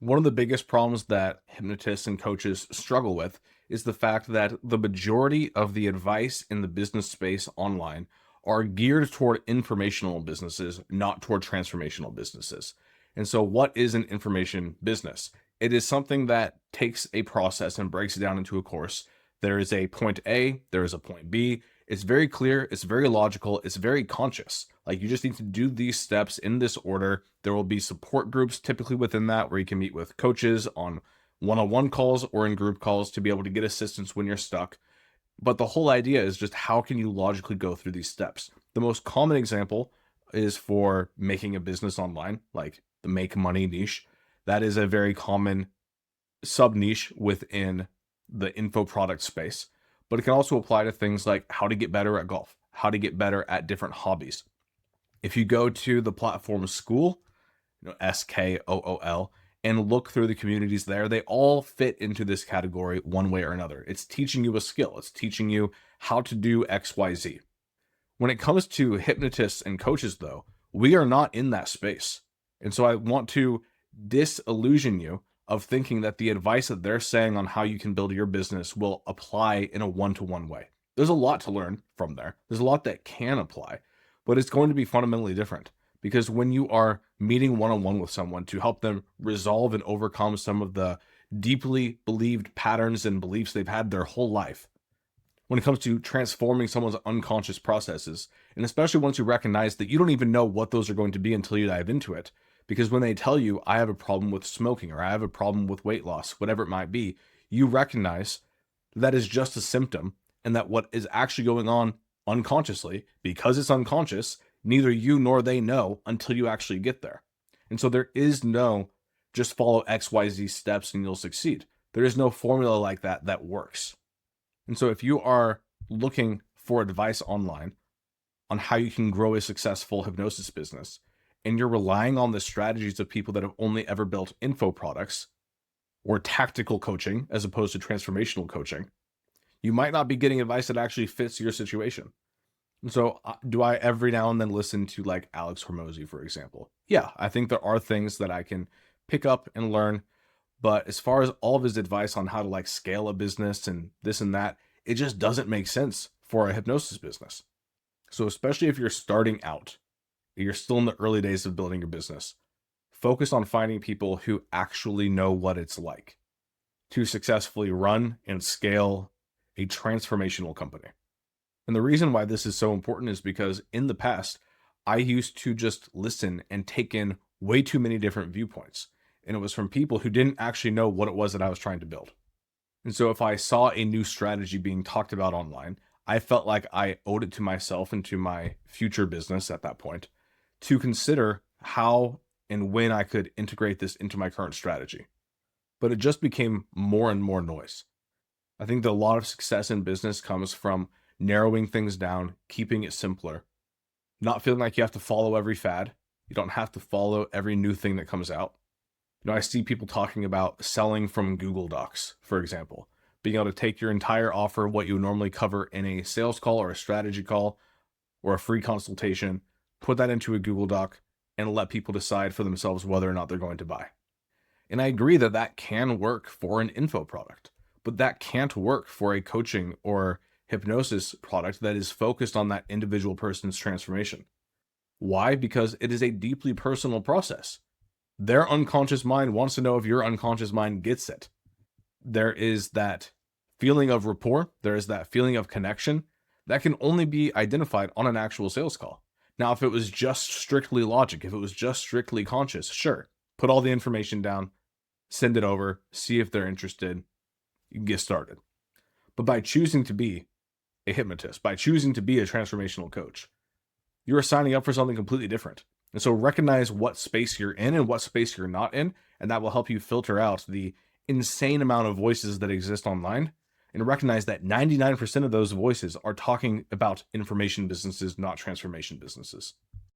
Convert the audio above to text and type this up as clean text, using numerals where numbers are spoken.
One of the biggest problems that hypnotists and coaches struggle with is the fact that the majority of the advice in the business space online are geared toward informational businesses, not toward transformational businesses. And so, what is an information business? It is something that takes a process and breaks it down into a course. There is a point A, there is a point B. It's very clear, it's very logical, it's very conscious. Like you just need to do these steps in this order. There will be support groups typically within that where you can meet with coaches on one-on-one calls or in group calls to be able to get assistance when you're stuck. But the whole idea is just how can you logically go through these steps? The most common example is for making a business online, like the make money niche. That is a very common sub niche within the info product space, but it can also apply to things like how to get better at golf, how to get better at different hobbies. If you go to the platform School, Skool, and look through the communities there, they all fit into this category one way or another. It's teaching you a skill. It's teaching you how to do XYZ. When it comes to hypnotists and coaches, though, we are not in that space. And so I want to disillusion you of thinking that the advice that they're saying on how you can build your business will apply in a one-to-one way. There's a lot to learn from there. There's a lot that can apply, but it's going to be fundamentally different because when you are meeting one-on-one with someone to help them resolve and overcome some of the deeply believed patterns and beliefs they've had their whole life, when it comes to transforming someone's unconscious processes, and especially once you recognize that you don't even know what those are going to be until you dive into it, because when they tell you, I have a problem with smoking or I have a problem with weight loss, whatever it might be, you recognize that is just a symptom and that what is actually going on unconsciously, because it's unconscious, neither you nor they know until you actually get there. And so there is no just follow XYZ steps and you'll succeed. There is no formula like that that works. And so if you are looking for advice online on how you can grow a successful hypnosis business, and you're relying on the strategies of people that have only ever built info products or tactical coaching as opposed to transformational coaching, you might not be getting advice that actually fits your situation. And so do I every now and then listen to like Alex Hormozy, for example? Yeah, I think there are things that I can pick up and learn. But as far as all of his advice on how to like scale a business and this and that, it just doesn't make sense for a hypnosis business. So especially if you're starting out, you're still in the early days of building your business, focus on finding people who actually know what it's like to successfully run and scale a transformational company. And the reason why this is so important is because in the past, I used to just listen and take in way too many different viewpoints. And it was from people who didn't actually know what it was that I was trying to build. And so if I saw a new strategy being talked about online, I felt like I owed it to myself and to my future business at that point to consider how and when I could integrate this into my current strategy. But it just became more and more noise. I think that a lot of success in business comes from narrowing things down, keeping it simpler, not feeling like you have to follow every fad. You don't have to follow every new thing that comes out. I see people talking about selling from Google Docs, for example, being able to take your entire offer, what you would normally cover in a sales call or a strategy call or a free consultation, put that into a Google Doc and let people decide for themselves whether or not they're going to buy. And I agree that that can work for an info product, but that can't work for a coaching or hypnosis product that is focused on that individual person's transformation. Why? Because it is a deeply personal process. Their unconscious mind wants to know if your unconscious mind gets it. There is that feeling of rapport. There is that feeling of connection that can only be identified on an actual sales call. Now, if it was just strictly logic, if it was just strictly conscious, sure, put all the information down, send it over, see if they're interested, you can get started. But by choosing to be a hypnotist, by choosing to be a transformational coach, you are signing up for something completely different. And so recognize what space you're in and what space you're not in, and that will help you filter out the insane amount of voices that exist online and recognize that 99% of those voices are talking about information businesses, not transformation businesses.